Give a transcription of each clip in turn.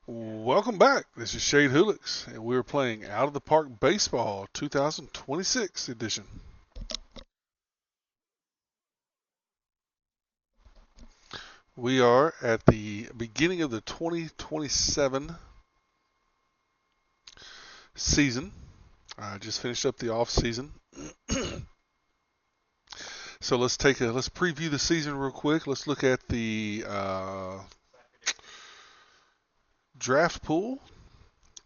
Welcome back. This is Shade Hoolix, and we're playing Out of the Park Baseball 2026 edition. We are at the beginning of the 2027 season. I just finished up the off season. So let's preview the season real quick. Let's look at the draft pool.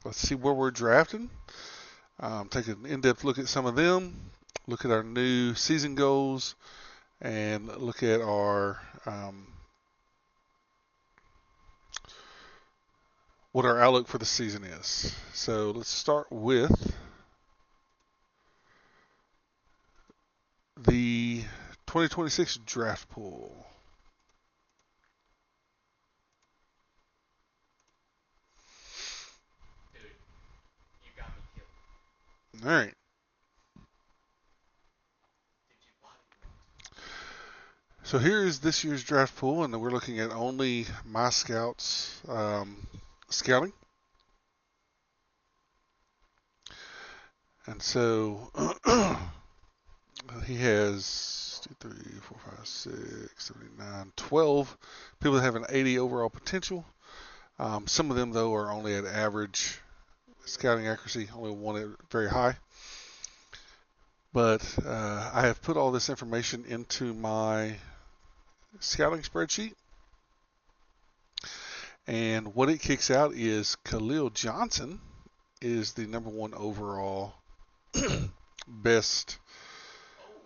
Let's see where we're drafting. Take an in-depth look at some of them. Look at our new season goals, and look at our what our outlook for the season is. So let's start with the 2026 draft pool. All right. So here is this year's draft pool, and we're looking at only my scouts scouting. And so he has 2, 3, 4, 5, 6, 7, 8, 9, 12 people that have an 80 overall potential. Some of them, though, are only at average scouting accuracy, only one at very high. But I have put all this information into my scouting spreadsheet. And what it kicks out is Khalil Johnson is the number one overall best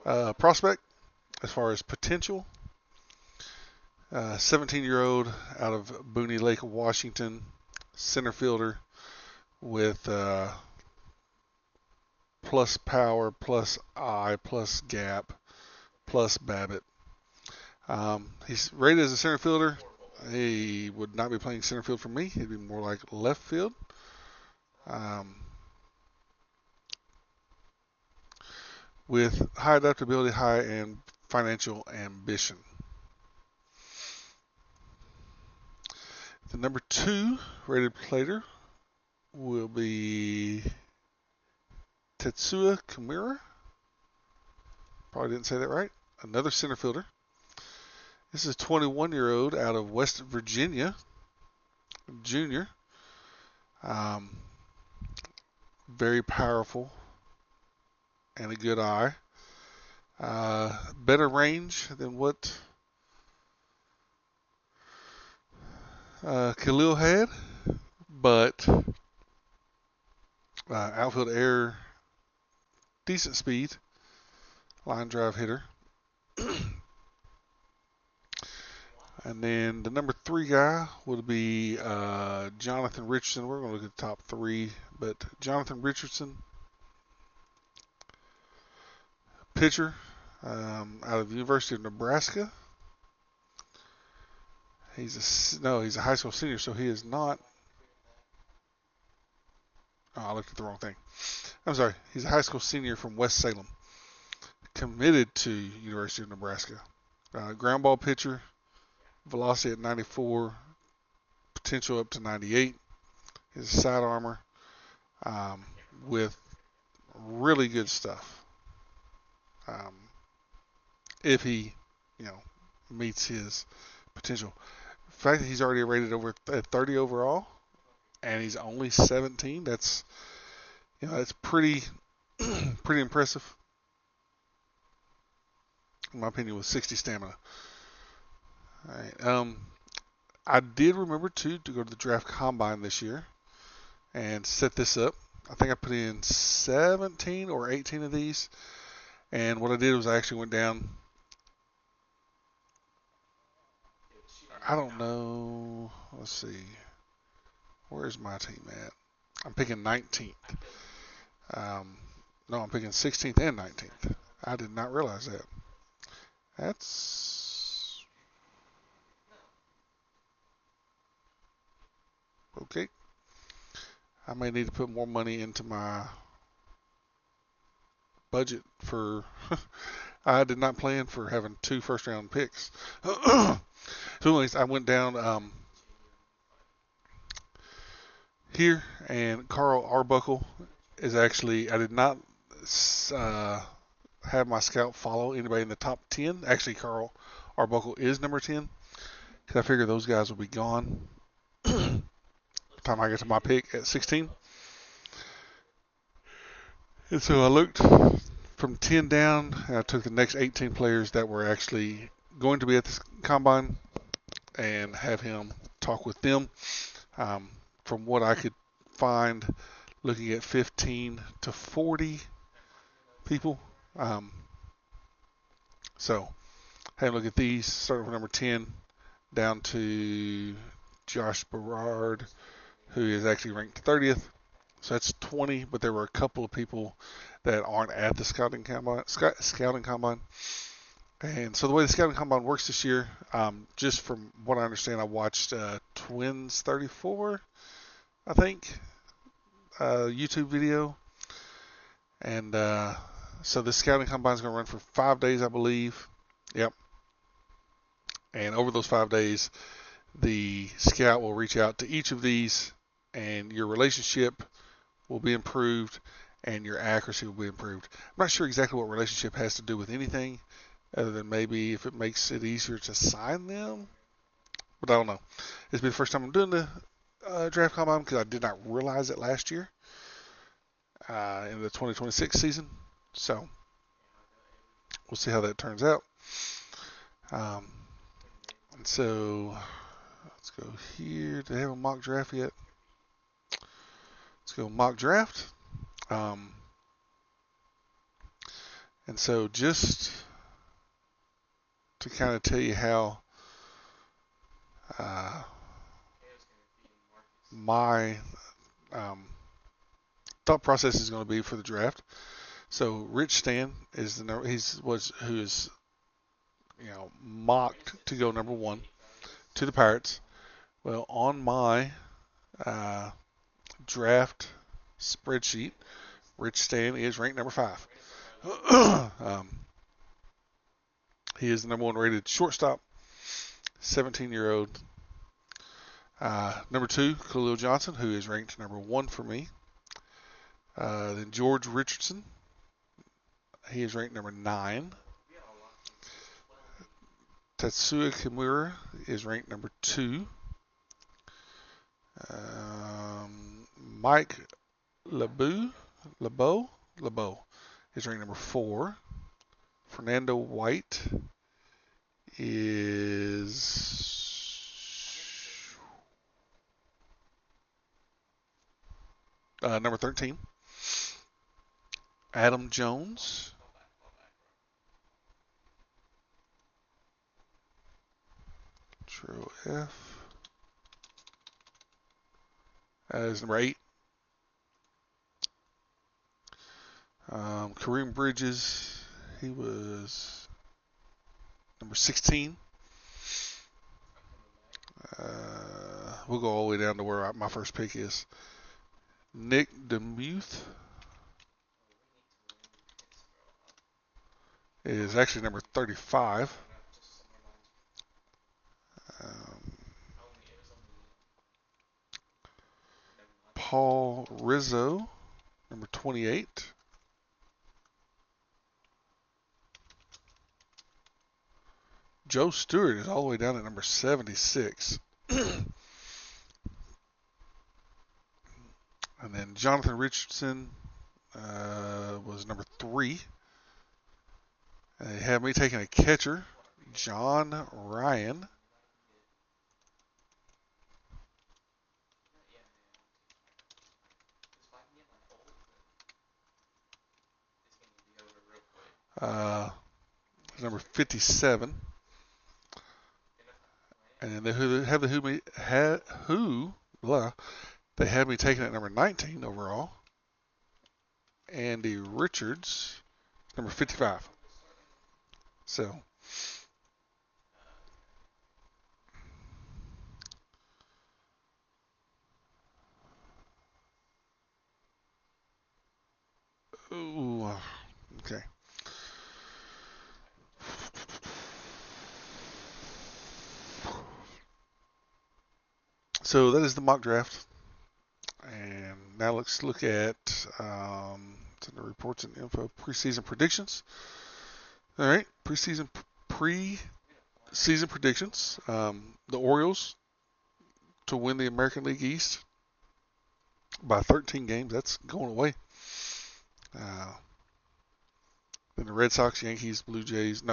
prospect as far as potential. 17-year-old out of Booney Lake, Washington, center fielder with plus power, plus eye, plus gap, plus BABIP. He's rated as a center fielder. He would not be playing center field for me. He'd be more like left field. With high adaptability, high and financial ambition. The number 2 rated player will be Tetsuya Kimura. Probably didn't say that right. Another center fielder. This is a 21-year-old out of West Virginia, junior. Very powerful and a good eye. Better range than what Khalil had, but outfield air, decent speed, line drive hitter. And then the number 3 guy would be Jonathan Richardson. We're going to look at the top 3, but Jonathan Richardson, pitcher out of the University of Nebraska. He's a high school senior, so he is not. Oh, I looked at the wrong thing. I'm sorry. He's a high school senior from West Salem, committed to University of Nebraska. Ground ball pitcher, velocity at 94, potential up to 98. He's a side armor with really good stuff. If he, meets his potential. The fact that he's already rated over at 30 overall, and he's only 17, that's pretty pretty impressive, in my opinion, with 60 stamina. All right. I did remember to go to the draft combine this year and set this up. I think I put in 17 or 18 of these, and what I did was I actually went down. I don't know. Let's see. Where's my team at? I'm picking 19th. No, I'm picking 16th and 19th. I did not realize that. That's okay. I may need to put more money into my budget for. I did not plan for having 2 first-round picks. So anyways, I went down. here, and Carl Arbuckle is actually, I did not have my scout follow anybody in the top 10. Actually, Carl Arbuckle is number 10, because I figure those guys will be gone by the time I get to my pick at 16. And so I looked from 10 down, and I took the next 18 players that were actually going to be at this combine and have him talk with them. From what I could find, looking at 15 to 40 people. So, have a look at these, starting with number 10 down to Josh Berard, who is actually ranked 30th. So that's 20, but there were a couple of people that aren't at the scouting combine. And so the way the scouting combine works this year, just from what I understand, I watched Twins 34, I think, YouTube video. And so the scouting combine is going to run for 5 days, I believe. Yep. And over those 5 days, the scout will reach out to each of these, and your relationship will be improved, and your accuracy will be improved. I'm not sure exactly what relationship has to do with anything, other than maybe if it makes it easier to sign them. But I don't know. This will be the first time I'm doing the draft combine, because I did not realize it last year in the 2026 season. So we'll see how that turns out. And so let's go here. Do they have a mock draft yet? Let's go mock draft. And so just to kind of tell you how my thought process is going to be for the draft. So Rich Stan is the number. Who is mocked to go number 1 to the Pirates. Well, on my draft spreadsheet, Rich Stan is ranked number 5. He is the number 1 rated shortstop, 17-year-old. Number 2, Khalil Johnson, who is ranked number 1 for me. Then George Richardson, he is ranked number 9. Tetsuya Kimura is ranked number 2. Mike Lebeau is ranked number 4. Fernando White is number 13. Adam Jones Control F is number 8. Kareem Bridges, he was number 16. We'll go all the way down to where my first pick is. Nick DeMuth is actually number 35. Paul Rizzo, number 28. Joe Stewart is all the way down at number 76. And then Jonathan Richardson was number 3. And they have me taking a catcher, John Ryan. Number 57. And then they have me taking at number 19 overall. Andy Richards, number 55. So, ooh, okay. So that is the mock draft. And now let's look at the reports and info, preseason predictions. All right, preseason predictions. The Orioles to win the American League East by 13 games. That's going away. Then the Red Sox, Yankees, Blue Jays,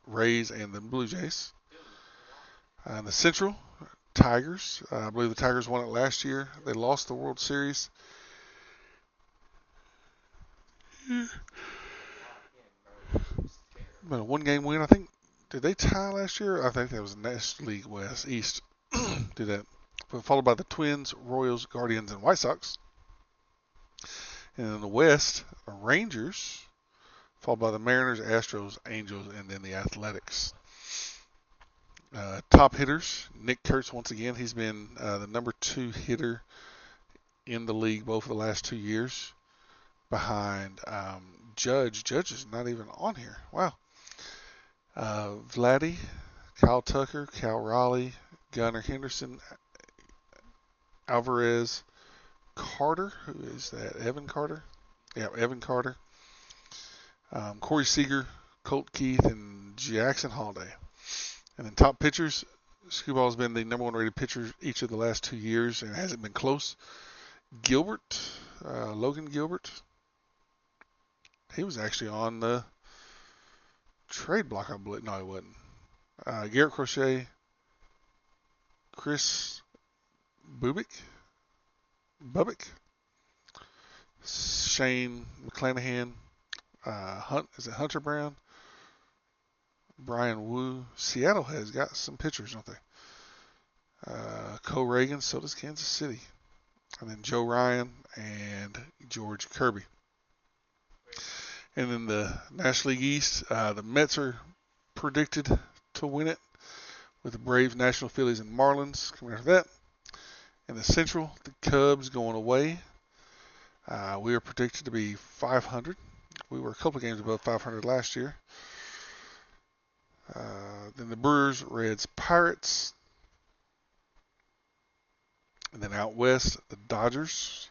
Rays, and the Blue Jays. The Central, Tigers. I believe the Tigers won it last year. They lost the World Series. But a one-game win, I think. Did they tie last year? I think that was National League West East. Did that. But followed by the Twins, Royals, Guardians, and White Sox. And in the West, the Rangers, followed by the Mariners, Astros, Angels, and then the Athletics. Top hitters, Nick Kurtz once again. He's been the number 2 hitter in the league both of the last 2 years, behind Judge. Judge is not even on here. Wow. Vladdy, Kyle Tucker, Cal Raleigh, Gunnar Henderson, Alvarez, Carter. Who is that? Evan Carter? Yeah, Evan Carter. Corey Seager, Colt Keith, and Jackson Holiday. And then top pitchers, Skubal has been the number 1 rated pitcher each of the last 2 years, and it hasn't been close. Gilbert, Logan Gilbert. He was actually on the trade block, I believe. No, he wasn't. Garrett Crochet, Chris Bubik, Shane McClanahan, Hunter Brown, Brian Wu. Seattle has got some pitchers, don't they? Cole Reagan, so does Kansas City. And then Joe Ryan and George Kirby. And then the National League East, the Mets are predicted to win it, with the Braves, National Phillies, and Marlins coming after that. In the Central, the Cubs going away. We are predicted to be 500. We were a couple of games above 500 last year. Then the Brewers, Reds, Pirates. And then out west, the Dodgers,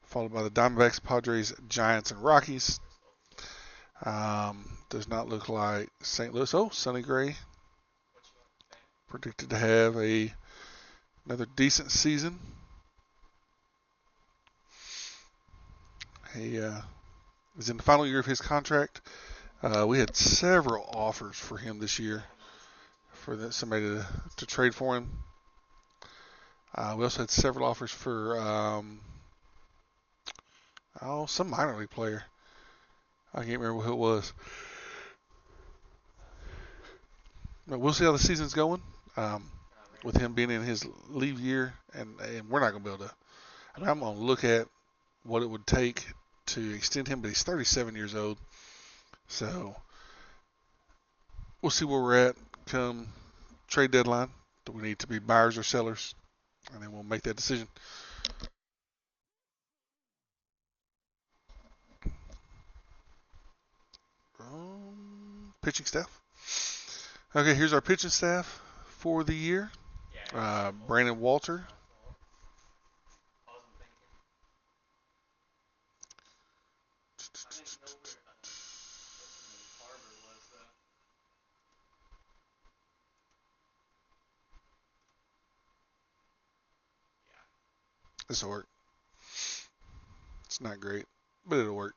followed by the Diamondbacks, Padres, Giants, and Rockies. Does not look like St. Louis. Oh, Sonny Gray predicted to have another decent season. He is in the final year of his contract. We had several offers for him this year for somebody to trade for him. We also had several offers for some minor league player. I can't remember who it was. But we'll see how the season's going with him being in his leave year, and we're not going to be able to. I'm going to look at what it would take to extend him, but he's 37 years old. So we'll see where we're at come trade deadline. Do we need to be buyers or sellers? And then we'll make that decision. Pitching staff. Okay, here's our pitching staff for the year. Brandon Walter. This will work. It's not great, but it'll work.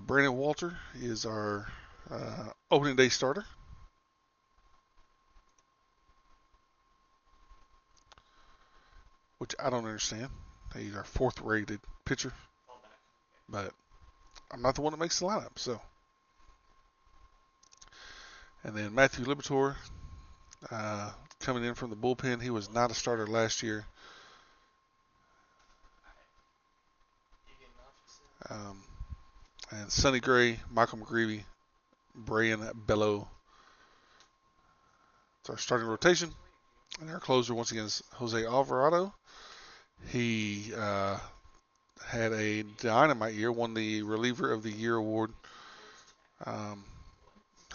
Brandon Walter is our opening day starter. Which I don't understand. He's our 4th rated pitcher. But I'm not the one that makes the lineup, so. And then Matthew Liberatore coming in from the bullpen. He was not a starter last year. And Sonny Gray, Michael McGreevy, Brian Bello. It's our starting rotation. And our closer, once again, is Jose Alvarado. He had a dynamite year, won the Reliever of the Year award.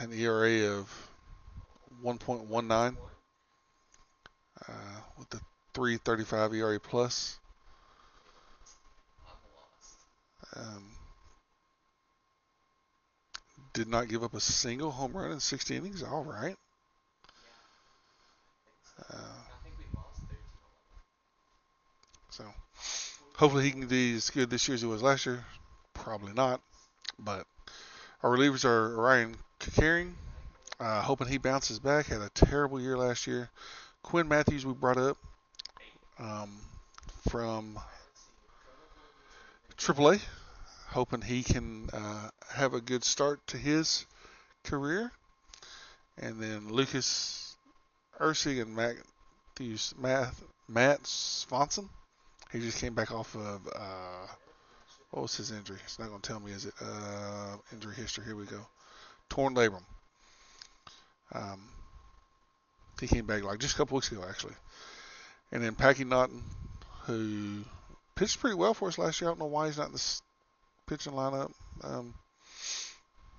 an ERA of 1.19 with the 3.35 ERA plus. Did not give up a single home run in 60 innings. All right. So hopefully he can be as good this year as he was last year. Probably not, but our relievers are Ryan Kakaring. Hoping he bounces back. Had a terrible year last year. Quinn Matthews we brought up from AAA. Hoping he can have a good start to his career. And then Lucas Ursig and Matt Swanson. He just came back off of, what was his injury? It's not going to tell me, is it? Injury history. Here we go. Torn labrum. He came back like just a couple weeks ago, actually. And then Packy Naughton, who pitched pretty well for us last year. I don't know why he's not in this pitching lineup.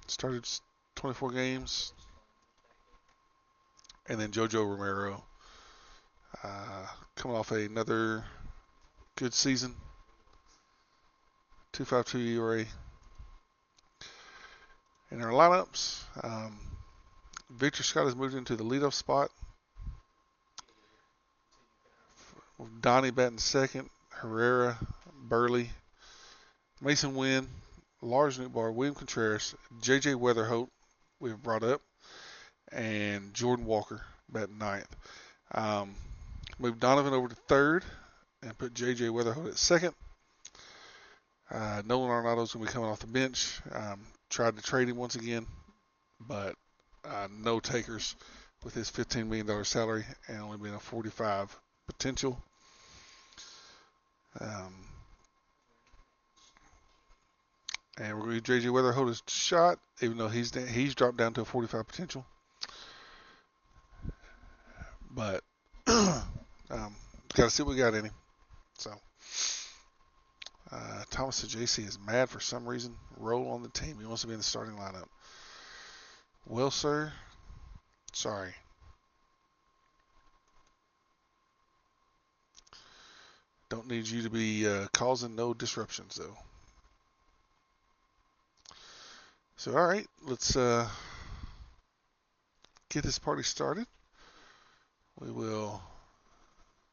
Started 24 games. And then JoJo Romero, coming off another good season. 2.52 ERA. In our lineups, Victor Scott has moved into the leadoff spot. Donnie batting second. Herrera, Burley, Mason Wynn, Lars Nootbaar, William Contreras, J.J. Weatherholt, we've brought up, and Jordan Walker batting ninth. Moved Donovan over to third and put J.J. Weatherholt at second. Nolan Arenado's going to be coming off the bench. Tried to trade him once again, but no takers with his $15 million salary and only being a 45 potential. And we're going to give J.J. Weatherholt a shot, even though he's dropped down to a 45 potential. But got to see what we got in him. So Thomas Saggese is mad for some reason. Role on the team. He wants to be in the starting lineup. Well, sir, sorry. Don't need you to be causing no disruptions, though. So, all right, let's get this party started. We will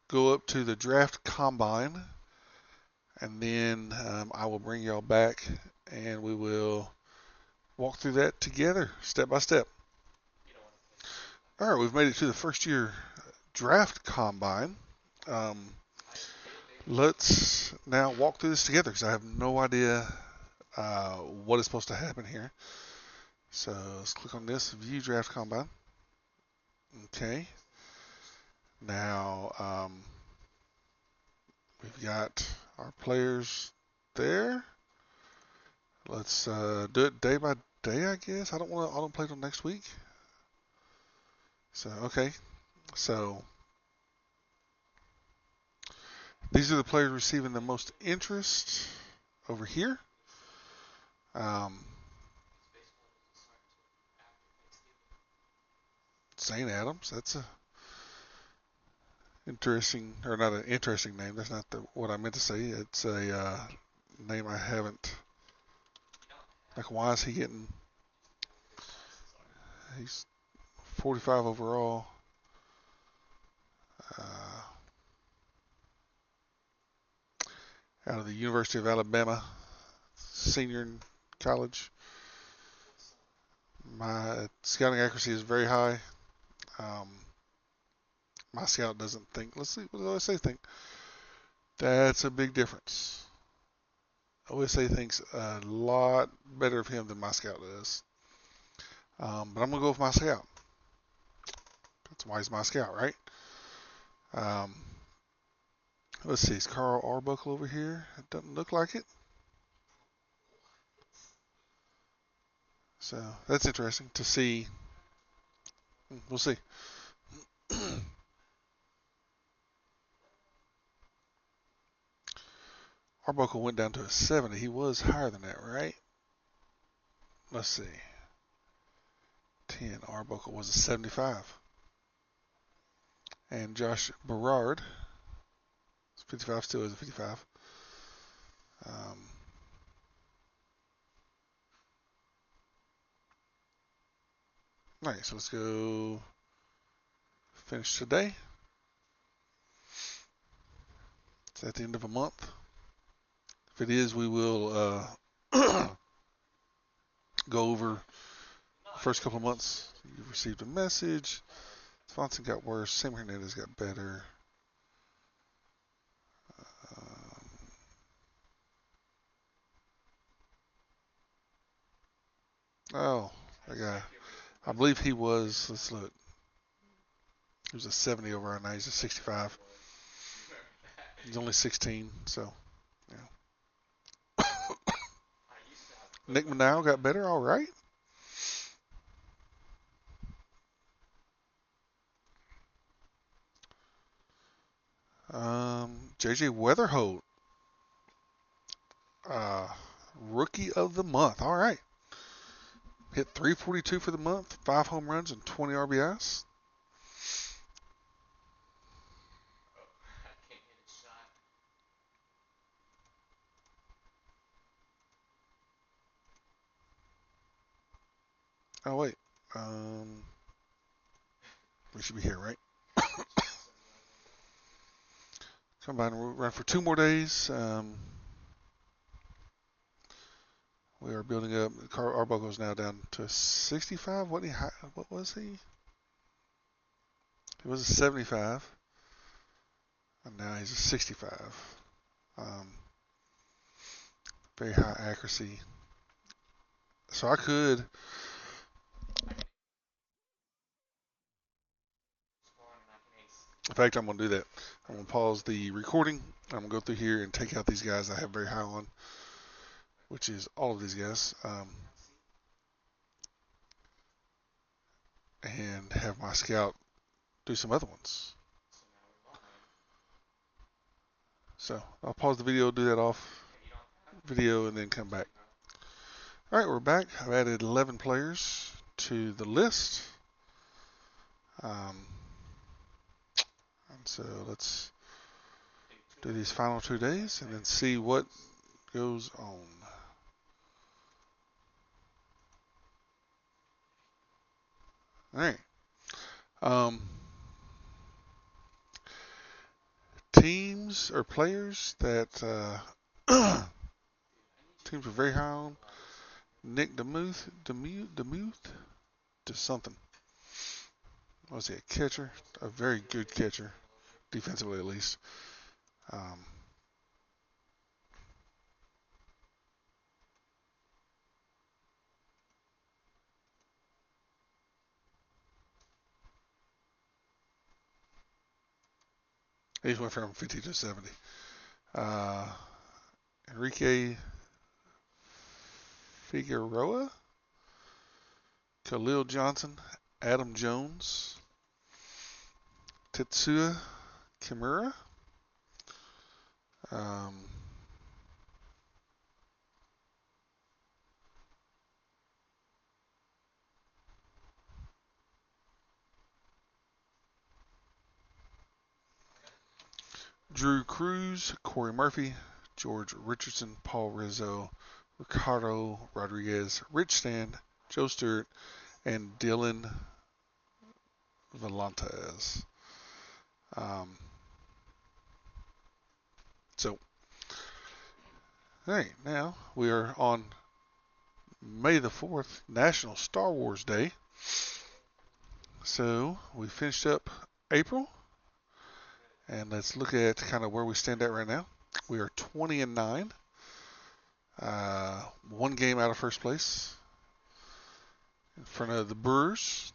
go up to the draft combine, and then I will bring y'all back, and we will walk through that together, step by step. All right, we've made it to the first year draft combine. Let's now walk through this together because I have no idea what is supposed to happen here. So let's click on this, view draft combine. Okay. Now we've got our players there. Let's do it day by day, I guess. I don't want to auto-play till next week. So, okay. So these are the players receiving the most interest over here. St. Adams, that's a interesting, or not an interesting name. That's not what I meant to say. It's a name I haven't. Like, why is he getting? He's 45 overall. Out of the University of Alabama, senior in college. My scouting accuracy is very high. My scout doesn't think. Let's see, what does OSA think? That's a big difference. OSA thinks a lot better of him than my scout does. But I'm going to go with my scout. That's why he's my scout, right? Let's see, is Carl Arbuckle over here? It doesn't look like it. So that's interesting to see. We'll see. Arbuckle went down to a 70. He was higher than that, right? Let's see. 10. Arbuckle was a 75. And Josh Berard, 55 still is a 55. Alright, so let's go finish today. It's at the end of a month. If it is, we will go over the first couple of months. You received a message. Swanson got worse. Sam Hernandez got better. Oh, that guy. I believe he was, let's look. He was a 70 overall. Now he's a 65. He's only 16, so, yeah. Nick Manal got better, all right. JJ Weatherholt, rookie of the month. All right. Hit 342 for the month, 5 home runs and 20 RBIs. Oh, wait. We should be here, right? Combine run for 2 more days. We are building up. Arbuckle is now down to 65. What was he? He was a 75. And now he's a 65. Very high accuracy. So I could. In fact, I'm going to do that. I'm going to pause the recording. I'm going to go through here and take out these guys I have very high on, which is all of these guys, and have my scout do some other ones. So I'll pause the video, do that off video, and then come back. All right, we're back. I've added 11 players to the list. And so let's do these final 2 days and then see what goes on. All right. Teams or players that teams were very high on. Nick Demuth, to something. Was he a catcher? A very good catcher, defensively at least. He went from 50 to 70. Enrique Figueroa, Khalil Johnson, Adam Jones, Tetsuya Kimura, Drew Cruz, Corey Murphy, George Richardson, Paul Rizzo, Ricardo Rodriguez, Rich Stand, Joe Stewart, and Dylan Valantes. So, all right, now we are on May the 4th, National Star Wars Day. So we finished up April, and let's look at kind of where we stand at right now. We are 20-9, 1 game out of first place in front of the Brewers.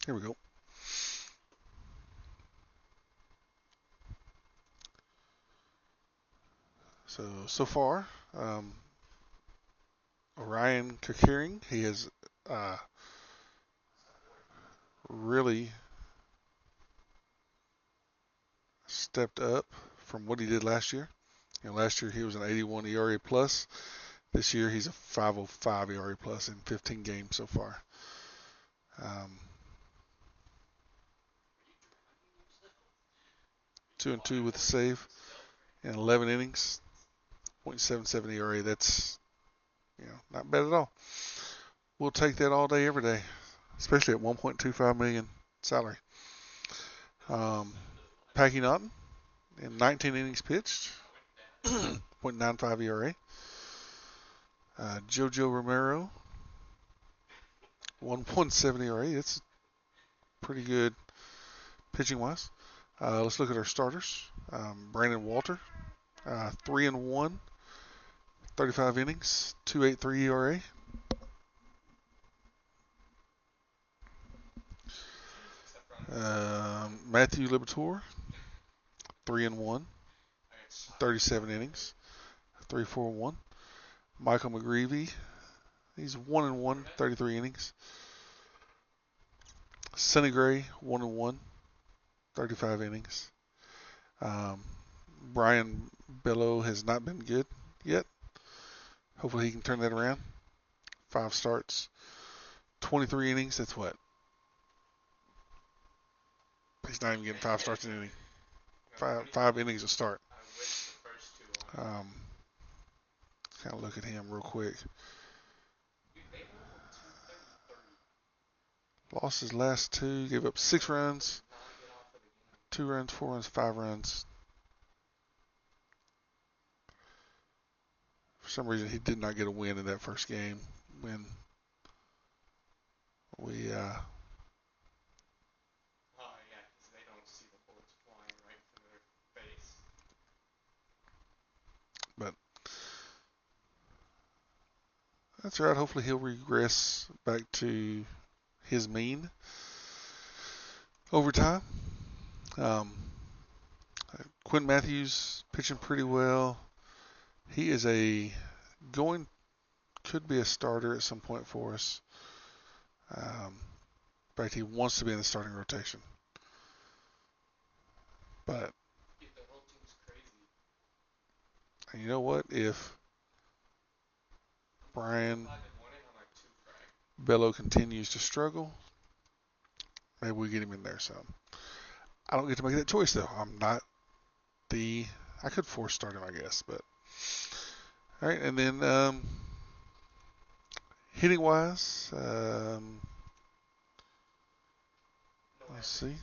Here we go. So far, Ryan Kekering, he has really stepped up from what he did last year. Last year he was an 81 ERA plus. This year he's a 5.05 ERA plus in 15 games so far. 2-2 with a save in 11 innings. 0.77 ERA. That's not bad at all. We'll take that all day, every day, especially at 1.25 million salary. Packy Naughton in 19 innings pitched, 0.95 ERA. Jojo Romero, 1.7 ERA. That's pretty good pitching wise. Let's look at our starters. Brandon Walter, 3-1, 35 innings, 2.83 ERA. Matthew Liberatore, 3-1, 37 innings, 3.41. Michael McGreevy, he's 1-1, 33 innings. Sonny Gray, 1-1, 35 innings. Brian Bello has not been good yet. Hopefully he can turn that around. 5 starts, 23 innings. That's what? He's not even getting 5 starts in an inning. Five innings a start. Kind of look at him real quick. Lost his last 2. Gave up 6 runs. 2 runs, 4 runs, 5 runs. For some reason, he did not get a win in that first game when we. Oh yeah, because they don't see the bullets flying right from their face. But that's right. Hopefully, he'll regress back to his mean over time. Quinn Matthews pitching pretty well. He is could be a starter at some point for us. In fact, he wants to be in the starting rotation. But and you know what? If Brian Bello continues to struggle, maybe we get him in there some. I don't get to make that choice though. I'm not I could force start him, I guess, but all right. And then hitting wise, let's see.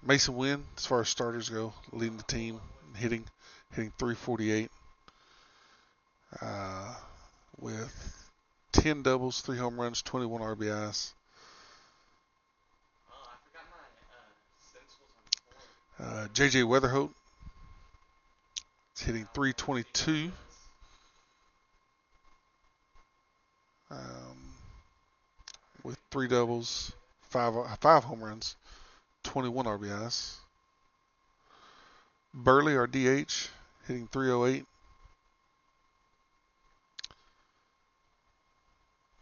Mason Wynn, as far as starters go, leading the team, hitting 348 with 10 doubles, 3 home runs, 21 RBIs. JJ Weatherholt is hitting 322. With 3 doubles, 5 home runs, 21 RBIs. Burley, our DH, hitting 308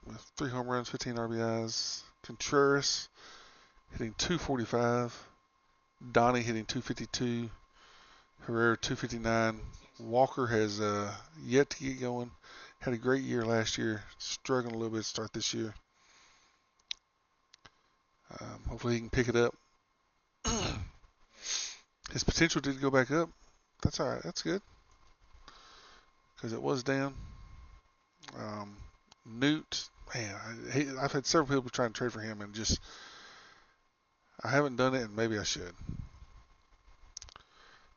with 3 home runs, 15 RBIs. Contreras hitting 245. Donnie hitting 252. Herrera 259. Walker has yet to get going. Had a great year last year. Struggling a little bit to start this year. Hopefully he can pick it up. His potential did go back up. That's all right. That's good. Because it was down. Newt, man, I've had several people trying to trade for him, and just I haven't done it, and maybe I should.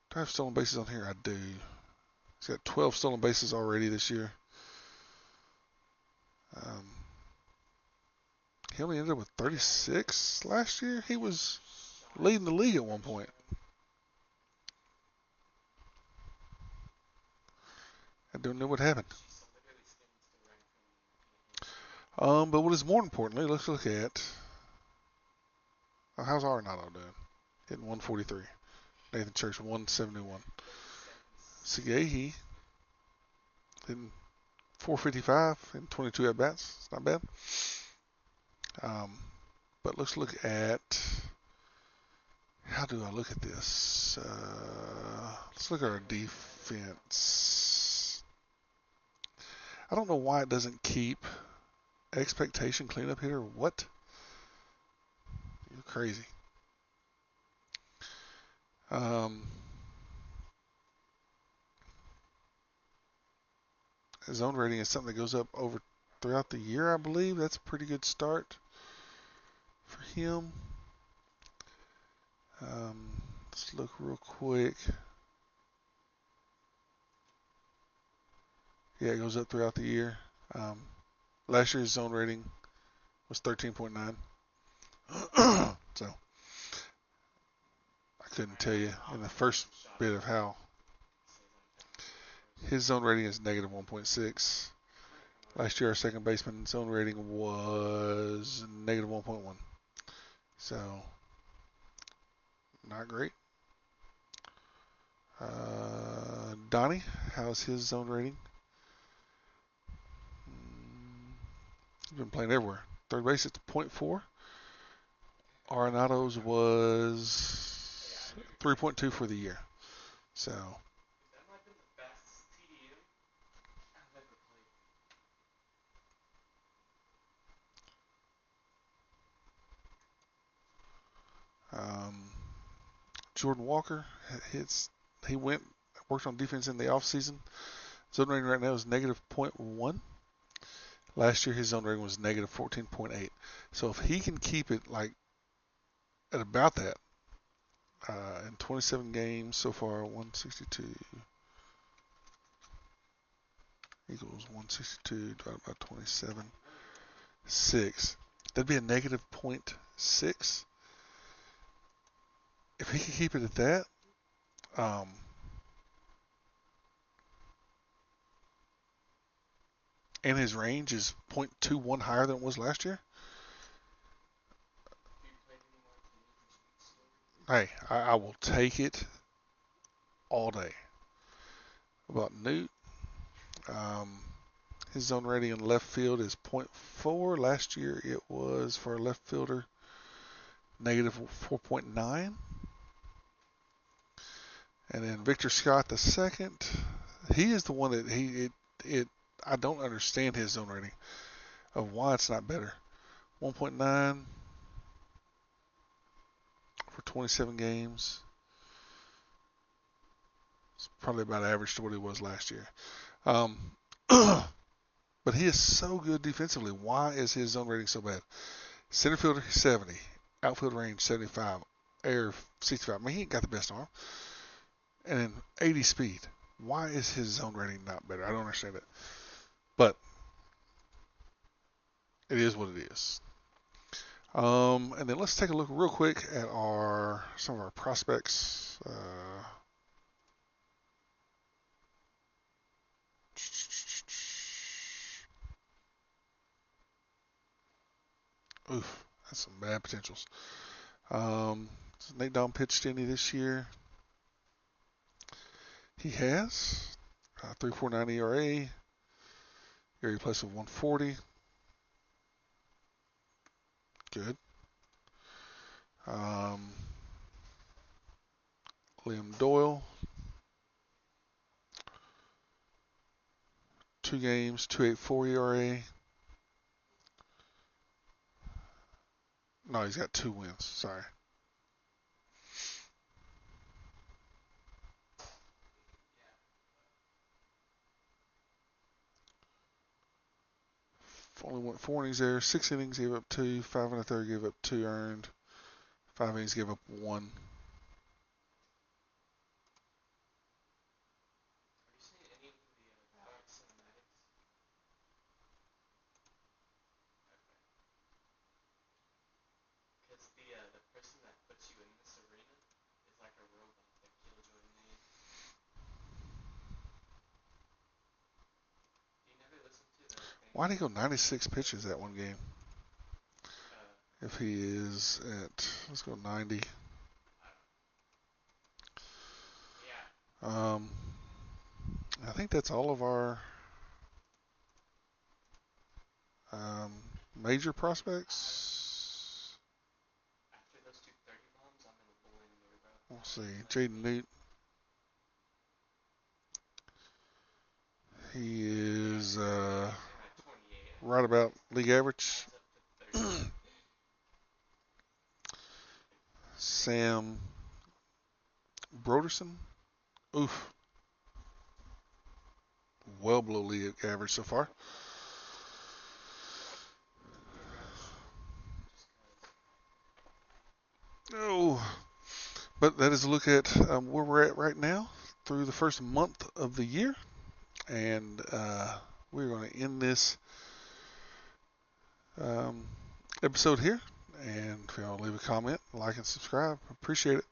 Do I have stolen bases on here? I do. He's got 12 stolen bases already this year. He only ended up with 36 last year. He was leading the league at one point. I don't know what happened. But what is more importantly, let's look at how's Arenado doing? Hitting 143. Nathan Church 171. Saggese Didn't 455 and 22 at bats. It's not bad. But let's look at, how do I look at this? Let's look at our defense. I don't know why it doesn't keep expectation cleanup hitter. What? You're crazy. His zone rating is something that goes up over throughout the year, I believe. That's a pretty good start for him. Let's look real quick. Yeah, it goes up throughout the year. Last year's zone rating was 13.9. So I couldn't tell you in the first bit of how. His zone rating is negative 1.6. Last year, our second baseman zone rating was negative 1.1. So, not great. Donnie, how's his zone rating? He's been playing everywhere. Third base, it's 0.4. Arenado's was 3.2 for the year. So, Jordan Walker, he worked on defense in the offseason. Zone rating right now is negative 0.1. Last year, his zone rating was negative 14.8. So if he can keep it like at about that, in 27 games so far, 162 equals 162 divided by 27, 6. That'd be a negative 0.6. If he can keep it at that, and his range is 0.21 higher than it was last year, hey, I will take it all day. About Newt, his zone rating in left field is 0.4. Last year it was, for a left fielder, negative 4.9. And then Victor Scott the second, he is the one that I don't understand his zone rating of why it's not better. 1.9 for 27 games. It's probably about average to what he was last year. But he is so good defensively. Why is his zone rating so bad? Center fielder 70, outfield range 75, air 65. I mean, he ain't got the best arm. And then 80 speed. Why is his zone rating not better? I don't understand it. But it is what it is. And then let's take a look real quick at some of our prospects. Oof, that's some bad potentials. Nate Dawn pitched any this year? He has 3.49 ERA. Area plus of 140. Good. Liam Doyle. 2 games, 2.84 ERA. No, he's got 2 wins. Sorry. Only went 4 innings there. 6 innings, gave up 2. 5 1/3, gave up 2 earned. 5 innings, gave up 1. Why'd he go 96 pitches that one game? If he is at, let's go 90. I think that's all of our Major prospects. We'll see. Jaden Newt. He is right about league average. Sam Broderson. Oof. Well below league average so far. Oh. But that is a look at where we're at right now through the first month of the year. And we're going to end this episode here. And if you want to leave a comment, like, and subscribe, appreciate it.